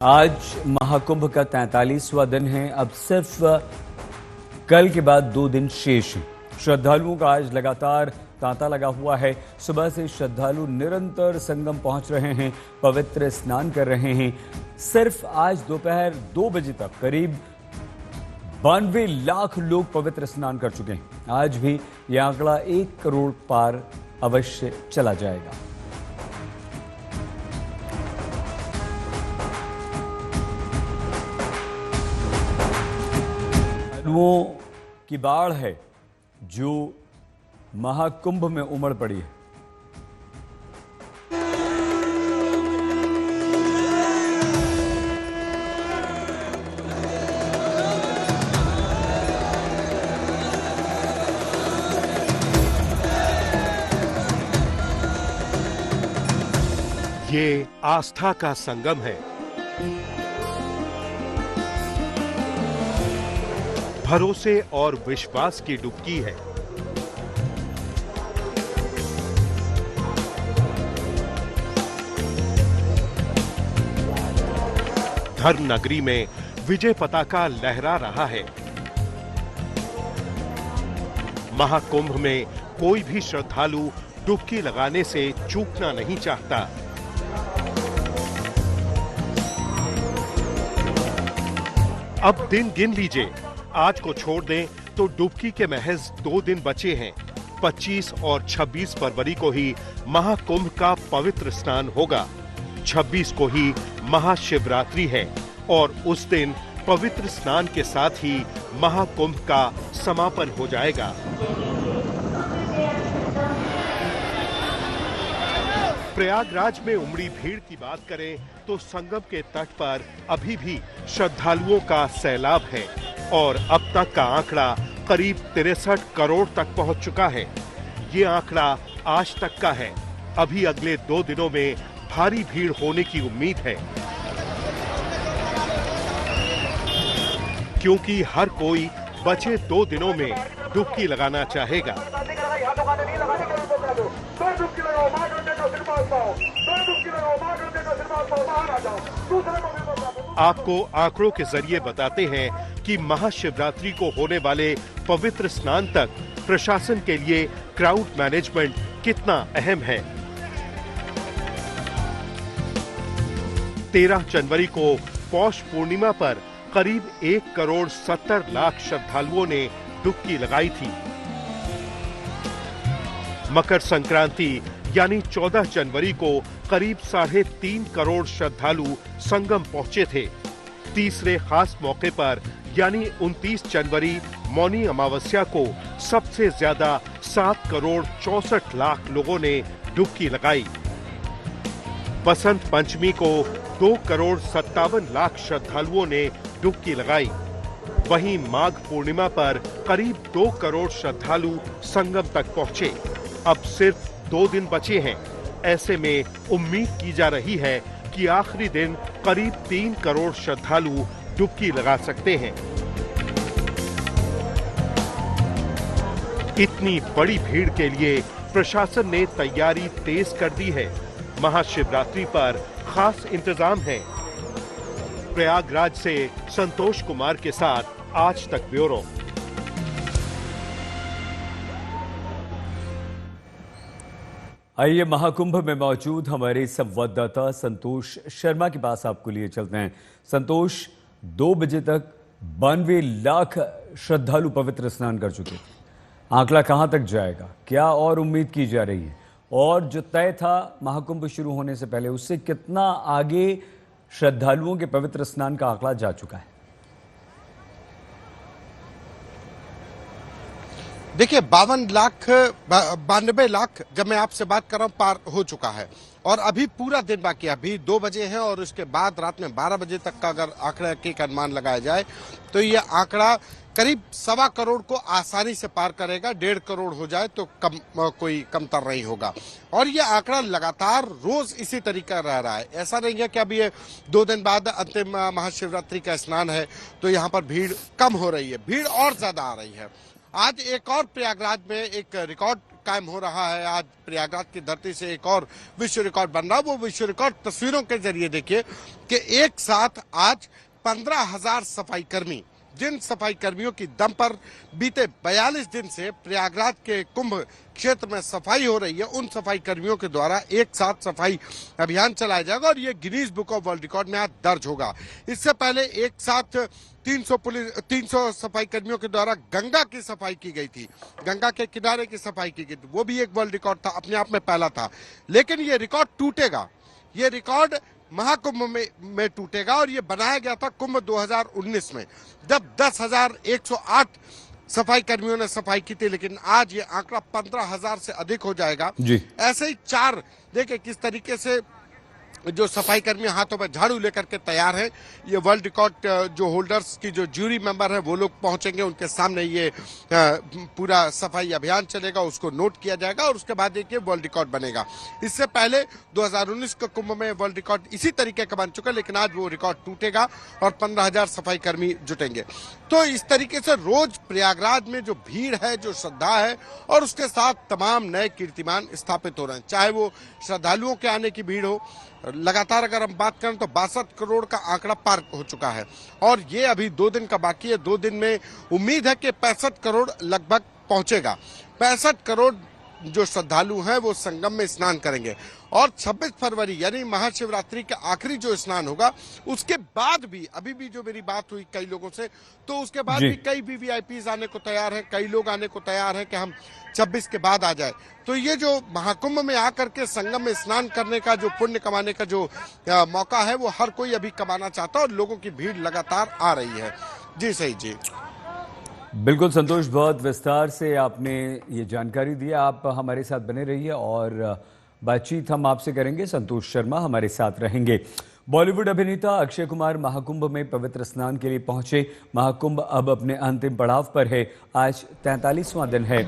आज महाकुंभ का 43वां दिन है। अब सिर्फ कल के बाद 2 दिन शेष हैं। श्रद्धालुओं का आज लगातार तांता लगा हुआ है। सुबह से श्रद्धालु निरंतर संगम पहुंच रहे हैं, पवित्र स्नान कर रहे हैं। सिर्फ आज दोपहर 2 बजे तक करीब 92 लाख लोग पवित्र स्नान कर चुके हैं। आज भी यह आंकड़ा 1 करोड़ पार अवश्य चला जाएगा। श्रद्धालुओं की बाढ़ है जो महाकुंभ में उमड़ पड़ी है। ये आस्था का संगम है। भरोसे और विश्वास की डुबकी है। धर्म नगरी में विजय पताका लहरा रहा है। महाकुंभ में कोई भी श्रद्धालु डुबकी लगाने से चूकना नहीं चाहता। अब दिन गिन लीजिए, आज को छोड़ दें तो डुबकी के महज 2 दिन बचे हैं। 25 और 26 फरवरी को ही महाकुंभ का पवित्र स्नान होगा। 26 को ही महाशिवरात्रि है और उस दिन पवित्र स्नान के साथ ही महाकुंभ का समापन हो जाएगा। प्रयागराज में उमड़ी भीड़ की बात करें तो संगम के तट पर अभी भी श्रद्धालुओं का सैलाब है और अब तक का आंकड़ा करीब 63 करोड़ तक पहुंच चुका है। ये आंकड़ा आज तक का है। अभी अगले 2 दिनों में भारी भीड़ होने की उम्मीद है, क्योंकि हर कोई बचे 2 दिनों में डुबकी लगाना चाहेगा। आपको आंकड़ों के जरिए बताते हैं कि महाशिवरात्रि को होने वाले पवित्र स्नान तक प्रशासन के लिए क्राउड मैनेजमेंट कितना अहम है। 13 जनवरी को पौष पूर्णिमा पर करीब 1 करोड़ 70 लाख श्रद्धालुओं ने डुबकी लगाई थी। मकर संक्रांति यानी 14 जनवरी को करीब 3.5 करोड़ श्रद्धालु संगम पहुंचे थे। तीसरे खास मौके पर यानी 29 जनवरी मौनी अमावस्या को सबसे ज्यादा 7 करोड़ 64 लाख लोगों ने डुबकी लगाई। बसंत पंचमी को 2 करोड़ 57 लाख श्रद्धालुओं ने डुबकी लगाई। वहीं माघ पूर्णिमा पर करीब 2 करोड़ श्रद्धालु संगम तक पहुंचे। अब सिर्फ 2 दिन बचे हैं। ऐसे में उम्मीद की जा रही है कि आखिरी दिन करीब 3 करोड़ श्रद्धालु डुबकी लगा सकते हैं। इतनी बड़ी भीड़ के लिए प्रशासन ने तैयारी तेज कर दी है। महाशिवरात्रि पर खास इंतजाम है। प्रयागराज से संतोष कुमार के साथ आज तक ब्यूरो। आइए महाकुंभ में मौजूद हमारे संवाददाता संतोष शर्मा के पास आपको लिए चलते हैं। संतोष, 2 बजे तक 92 लाख श्रद्धालु पवित्र स्नान कर चुके। आंकड़ा कहां तक जाएगा, क्या और उम्मीद की जा रही है, और जो तय था महाकुंभ शुरू होने से पहले उससे कितना आगे श्रद्धालुओं के पवित्र स्नान का आंकड़ा जा चुका है? देखिए 92 लाख जब मैं आपसे बात कर रहा हूँ पार हो चुका है और अभी पूरा दिन बाकी है। अभी 2 बजे है और उसके बाद रात में 12 बजे तक का अगर आंकड़े के अनुमान लगाया जाए तो ये आंकड़ा करीब 1.25 करोड़ को आसानी से पार करेगा। 1.5 करोड़ हो जाए तो कोई कमतर नहीं होगा और ये आंकड़ा लगातार रोज इसी तरीका रह रहा है। ऐसा नहीं है कि अभी ये 2 दिन बाद अंतिम महाशिवरात्रि का स्नान है तो यहाँ पर भीड़ कम हो रही है, भीड़ और ज्यादा आ रही है। आज एक और प्रयागराज में एक रिकॉर्ड कायम हो रहा है। आज प्रयागराज की धरती से एक और विश्व रिकॉर्ड बन रहा है। वो विश्व रिकॉर्ड तस्वीरों के जरिए देखिए कि एक साथ आज 15,000 सफाई कर्मी, जिन सफाई कर्मियों की दम पर बीते 42 दिन से प्रयागराज के कुंभ क्षेत्र में सफाई हो रही है, उन सफाई कर्मियों के द्वारा एक साथ सफाई अभियान चलाया जाएगा और ये Guinness book of world record में आज दर्ज होगा। इससे पहले एक साथ 300 सफाई कर्मियों के द्वारा गंगा की सफाई की गई थी, गंगा के किनारे की सफाई की गई थी, वो भी एक वर्ल्ड रिकॉर्ड था, अपने आप में पहला था। लेकिन ये रिकॉर्ड टूटेगा, ये रिकॉर्ड महाकुंभ में टूटेगा और ये बनाया गया था कुंभ 2019 में, जब 10,108 सफाई कर्मियों ने सफाई की थी। लेकिन आज ये आंकड़ा 15,000 से अधिक हो जाएगा। ऐसे ही 4 देखिए किस तरीके से जो सफाई कर्मी हाथों में झाड़ू लेकर के तैयार हैं। ये वर्ल्ड रिकॉर्ड जो होल्डर्स की जो ज्यूरी मेंबर है वो लोग पहुंचेंगे, उनके सामने ये पूरा सफाई अभियान चलेगा, उसको नोट किया जाएगा और उसके बाद एक वर्ल्ड रिकॉर्ड बनेगा। इससे पहले 2019 के कुंभ में वर्ल्ड रिकॉर्ड इसी तरीके का बन चुका, लेकिन आज वो रिकॉर्ड टूटेगा और 15,000 सफाई कर्मी जुटेंगे। तो इस तरीके से रोज प्रयागराज में जो भीड़ है, जो श्रद्धा है और उसके साथ तमाम नए कीर्तिमान स्थापित हो रहे हैं, चाहे वो श्रद्धालुओं के आने की भीड़ हो। लगातार अगर हम बात करें तो 62 करोड़ का आंकड़ा पार हो चुका है और ये अभी 2 दिन का बाकी है। 2 दिन में उम्मीद है कि 65 करोड़ लगभग पहुंचेगा। 65 करोड़ जो श्रद्धालु हैं वो संगम में स्नान करेंगे और 26 फरवरी यानी महाशिवरात्रि का आखिरी जो स्नान होगा उसके बाद भी, अभी भी जो मेरी बात हुई कई लोगों से, तो उसके बाद भी कई वीवीआईपीज आने को तैयार हैं, कई लोग आने को तैयार हैं कि हम 26 के बाद आ जाए। तो ये जो महाकुंभ में आकर के संगम में स्नान करने का जो पुण्य कमाने का जो मौका है वो हर कोई अभी कमाना चाहता है और लोगों की भीड़ लगातार आ रही है। जी सही जी, बिल्कुल संतोष, बहुत विस्तार से आपने ये जानकारी दी। आप हमारे साथ बने रहिए और बातचीत हम आपसे करेंगे। संतोष शर्मा हमारे साथ रहेंगे। बॉलीवुड अभिनेता अक्षय कुमार महाकुंभ में पवित्र स्नान के लिए पहुंचे। महाकुंभ अब अपने अंतिम पड़ाव पर है। आज 43वां दिन है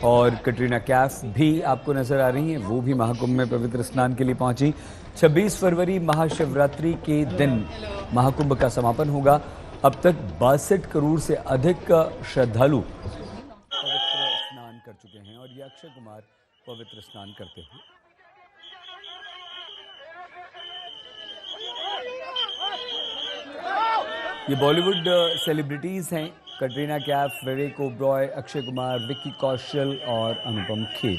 और कटरीना कैफ भी आपको नजर आ रही हैं, वो भी महाकुंभ में पवित्र स्नान के लिए पहुंची। 26 फरवरी महाशिवरात्रि के दिन महाकुंभ का समापन होगा। अब तक 62 करोड़ से अधिक श्रद्धालु पवित्र स्नान कर चुके हैं और ये अक्षय कुमार पवित्र स्नान करते हुए। ये बॉलीवुड सेलिब्रिटीज हैं, कटरीना कैफ, विवेक ओबरॉय, अक्षय कुमार, विक्की कौशल और अनुपम खेर।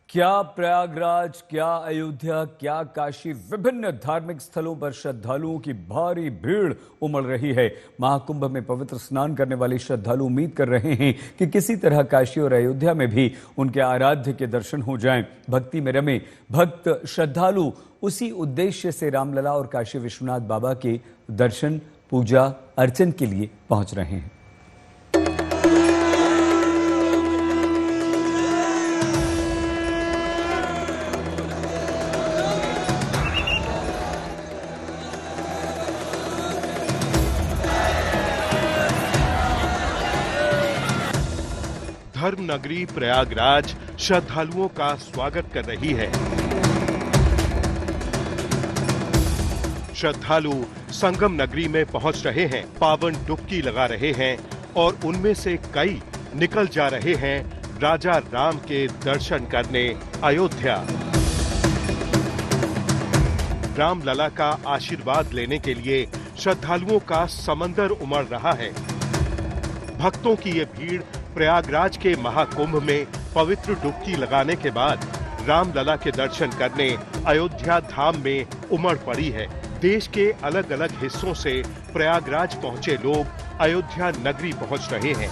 क्या प्रयागराज, क्या अयोध्या, क्या काशी, विभिन्न धार्मिक स्थलों पर श्रद्धालुओं की भारी भीड़ उमड़ रही है। महाकुंभ में पवित्र स्नान करने वाले श्रद्धालु उम्मीद कर रहे हैं कि किसी तरह काशी और अयोध्या में भी उनके आराध्य के दर्शन हो जाएं। भक्ति में रमे भक्त श्रद्धालु उसी उद्देश्य से रामलला और काशी विश्वनाथ बाबा के दर्शन, पूजा अर्चन के लिए पहुंच रहे हैं। धर्म नगरी प्रयागराज श्रद्धालुओं का स्वागत कर रही है। श्रद्धालु संगम नगरी में पहुंच रहे हैं, पावन डुबकी लगा रहे हैं और उनमें से कई निकल जा रहे हैं राजा राम के दर्शन करने अयोध्या। रामलला का आशीर्वाद लेने के लिए श्रद्धालुओं का समंदर उमड़ रहा है। भक्तों की ये भीड़ प्रयागराज के महाकुंभ में पवित्र डुबकी लगाने के बाद रामलला के दर्शन करने अयोध्या धाम में उमड़ पड़ी है। देश के अलग अलग हिस्सों से प्रयागराज पहुंचे लोग अयोध्या नगरी पहुंच रहे हैं।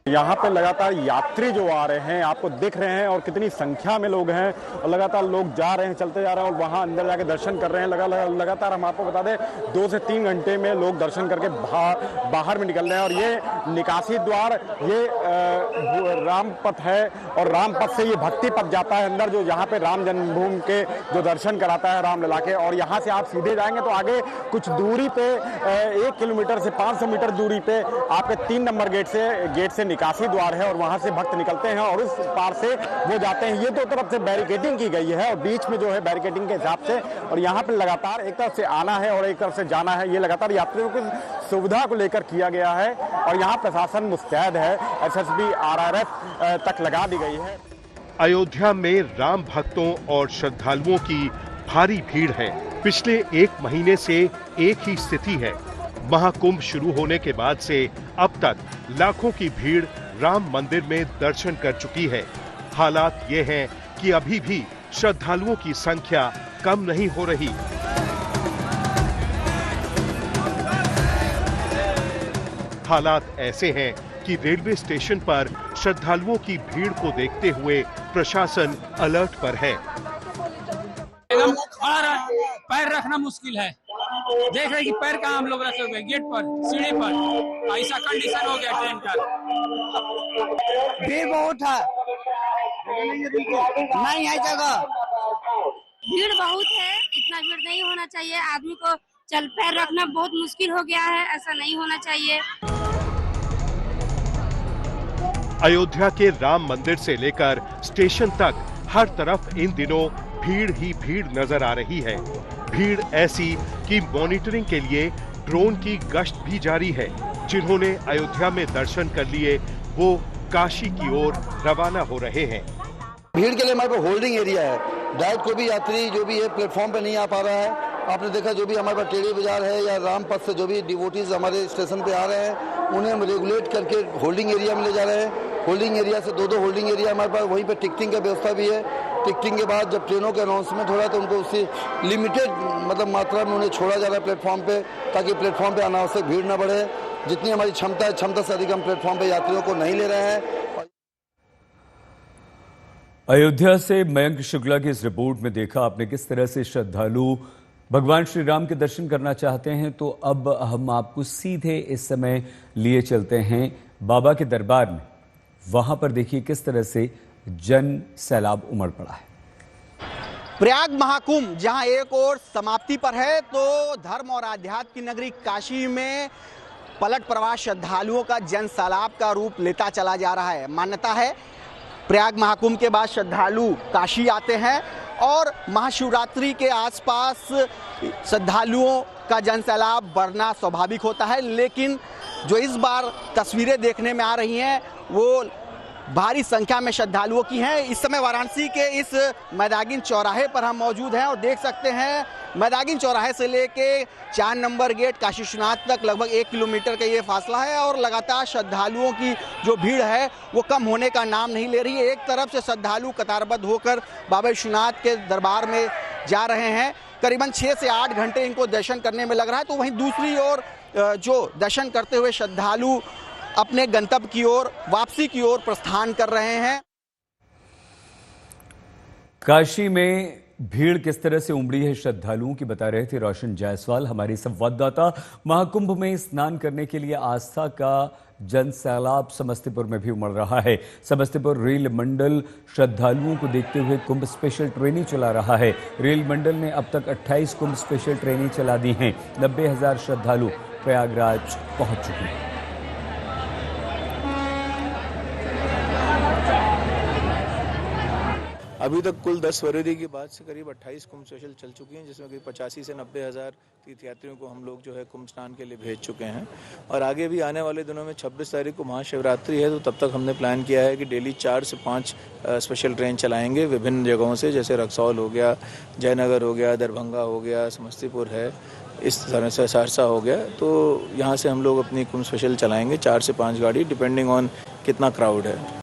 यहाँ पे लगातार यात्री जो आ रहे हैं आपको दिख रहे हैं और कितनी संख्या में लोग हैं और लगातार लोग जा रहे हैं, चलते जा रहे हैं और वहाँ अंदर जाके दर्शन कर रहे हैं। लगातार हम आपको बता दें 2 से 3 घंटे में लोग दर्शन करके बाहर में निकल रहे हैं और ये निकासी द्वार, ये राम पथ है और राम पथ से ये भक्ति पथ जाता है अंदर, जो यहाँ पे राम जन्मभूमि के जो दर्शन कराता है रामलला के। और यहाँ से आप सीधे जाएंगे तो आगे कुछ दूरी पे 1 किलोमीटर से 500 मीटर दूरी पे आपके 3 नंबर गेट से निकासी द्वार है और वहां से भक्त निकलते हैं और उस पार से वो जाते हैं। ये दो तरफ से बैरिकेडिंग की गई है और बीच में जो है बैरिकेडिंग के हिसाब से, और यहाँ पे लगातार एक तरफ से आना है और एक तरफ से जाना है। ये लगातार यात्रियों की सुविधा को लेकर किया गया है और यहाँ प्रशासन मुस्तैद है, SSB RRF तक लगा दी गई है। अयोध्या में राम भक्तों और श्रद्धालुओं की भारी भीड़ है। पिछले 1 महीने से एक ही स्थिति है। महाकुंभ शुरू होने के बाद से अब तक लाखों की भीड़ राम मंदिर में दर्शन कर चुकी है। हालात ये हैं कि अभी भी श्रद्धालुओं की संख्या कम नहीं हो रही। हालात ऐसे हैं कि रेलवे स्टेशन पर श्रद्धालुओं की भीड़ को देखते हुए प्रशासन अलर्ट पर है। पैर रखना मुश्किल है। देख रहे कि पैर कहाँ हम लोग रखे हुए, गेट पर, सीढ़ी पर। ऐसा कंडीशन हो गया ट्रेन का। भीड़ बहुत है, नहीं है जगह। भीड़ बहुत है, इतना भीड़ नहीं होना चाहिए। आदमी को चल पैर रखना बहुत मुश्किल हो गया है, ऐसा नहीं होना चाहिए। अयोध्या के राम मंदिर से लेकर स्टेशन तक हर तरफ इन दिनों भीड़ ही भीड़ नजर आ रही है। भीड़ ऐसी कि मॉनिटरिंग के लिए ड्रोन की गश्त भी जारी है। जिन्होंने अयोध्या में दर्शन कर लिए वो काशी की ओर रवाना हो रहे हैं। भीड़ के लिए हमारे पास होल्डिंग एरिया है। डायरेक्ट कोई भी यात्री जो भी है प्लेटफॉर्म पे नहीं आ पा रहा है। आपने देखा जो भी हमारे पास टेढ़ी बाजार है या रामपथ से जो भी डिवोटीज हमारे स्टेशन पे आ रहे हैं उन्हें हम रेगुलेट करके होल्डिंग एरिया में ले जा रहे हैं। होल्डिंग एरिया से 2-2 होल्डिंग एरिया हमारे पास, वहीं पे टिकटिंग का व्यवस्था भी है। टिकटिंग के बाद जब ट्रेनों के अनाउंसमेंट हो रहा है तो उनको उससे लिमिटेड मतलब मात्रा में उन्हें छोड़ा जा रहा है प्लेटफॉर्म पे, ताकि प्लेटफॉर्म पे अनावश्यक भीड़ न बढ़े। जितनी हमारी क्षमता है, क्षमता से अधिक हम प्लेटफॉर्म पे यात्रियों को नहीं ले रहे हैं। अयोध्या से मयंक शुक्ला की इस रिपोर्ट में देखा आपने किस तरह से श्रद्धालु भगवान श्री राम के दर्शन करना चाहते हैं। तो अब हम आपको सीधे इस समय लिए चलते हैं बाबा के दरबार में। वहां पर देखिए किस तरह से जन सैलाब उमड़ पड़ा है। प्रयाग महाकुंभ जहां एक और समाप्ति पर है, तो धर्म और आध्यात्म की नगरी काशी में पलट प्रवाह श्रद्धालुओं का जन सैलाब का रूप लेता चला जा रहा है। मान्यता है प्रयाग महाकुंभ के बाद श्रद्धालु काशी आते हैं और महाशिवरात्रि के आसपास श्रद्धालुओं का जन सैलाब बढ़ना स्वाभाविक होता है। लेकिन जो इस बार तस्वीरें देखने में आ रही हैं वो भारी संख्या में श्रद्धालुओं की हैं। इस समय वाराणसी के इस मैदागिन चौराहे पर हम मौजूद हैं और देख सकते हैं मैदागिन चौराहे से लेके 4 नंबर गेट काशी विश्वनाथ तक लगभग 1 किलोमीटर का ये फासला है और लगातार श्रद्धालुओं की जो भीड़ है वो कम होने का नाम नहीं ले रही है। एक तरफ से श्रद्धालु कतारबद्ध होकर बाबा विश्वनाथ के दरबार में जा रहे हैं, करीबन 6 से 8 घंटे इनको दर्शन करने में लग रहा है। तो वहीं दूसरी ओर जो दर्शन करते हुए श्रद्धालु अपने गंतव्य की ओर, वापसी की ओर प्रस्थान कर रहे हैं। काशी में भीड़ किस तरह से उमड़ी है श्रद्धालुओं की बता रहे थे रोशन जायसवाल हमारी संवाददाता। महाकुंभ में स्नान करने के लिए आस्था का जन सैलाब समस्तीपुर में भी उमड़ रहा है। समस्तीपुर रेल मंडल श्रद्धालुओं को देखते हुए कुंभ स्पेशल ट्रेनें चला रहा है। रेल मंडल ने अब तक 28 कुंभ स्पेशल ट्रेनें चला दी हैं। 90,000 श्रद्धालु प्रयागराज पहुंच चुके हैं। अभी तक कुल 10 फरवरी के बाद से करीब 28 कुंभ स्पेशल चल चुकी हैं, जिसमें करीब 85 से 90,000 तीर्थयात्रियों को हम लोग जो है कुंभ स्नान के लिए भेज चुके हैं। और आगे भी आने वाले दिनों में 26 तारीख को महाशिवरात्रि है, तो तब तक हमने प्लान किया है कि डेली 4 से 5 स्पेशल ट्रेन चलाएंगे विभिन्न जगहों से, जैसे रक्सौल हो गया, जयनगर हो गया, दरभंगा हो गया, समस्तीपुर है, इस तरह से सहरसा हो गया। तो यहाँ से हम लोग अपनी कुंभ स्पेशल चलाएंगे 4 से 5 गाड़ी, डिपेंडिंग ऑन कितना क्राउड है।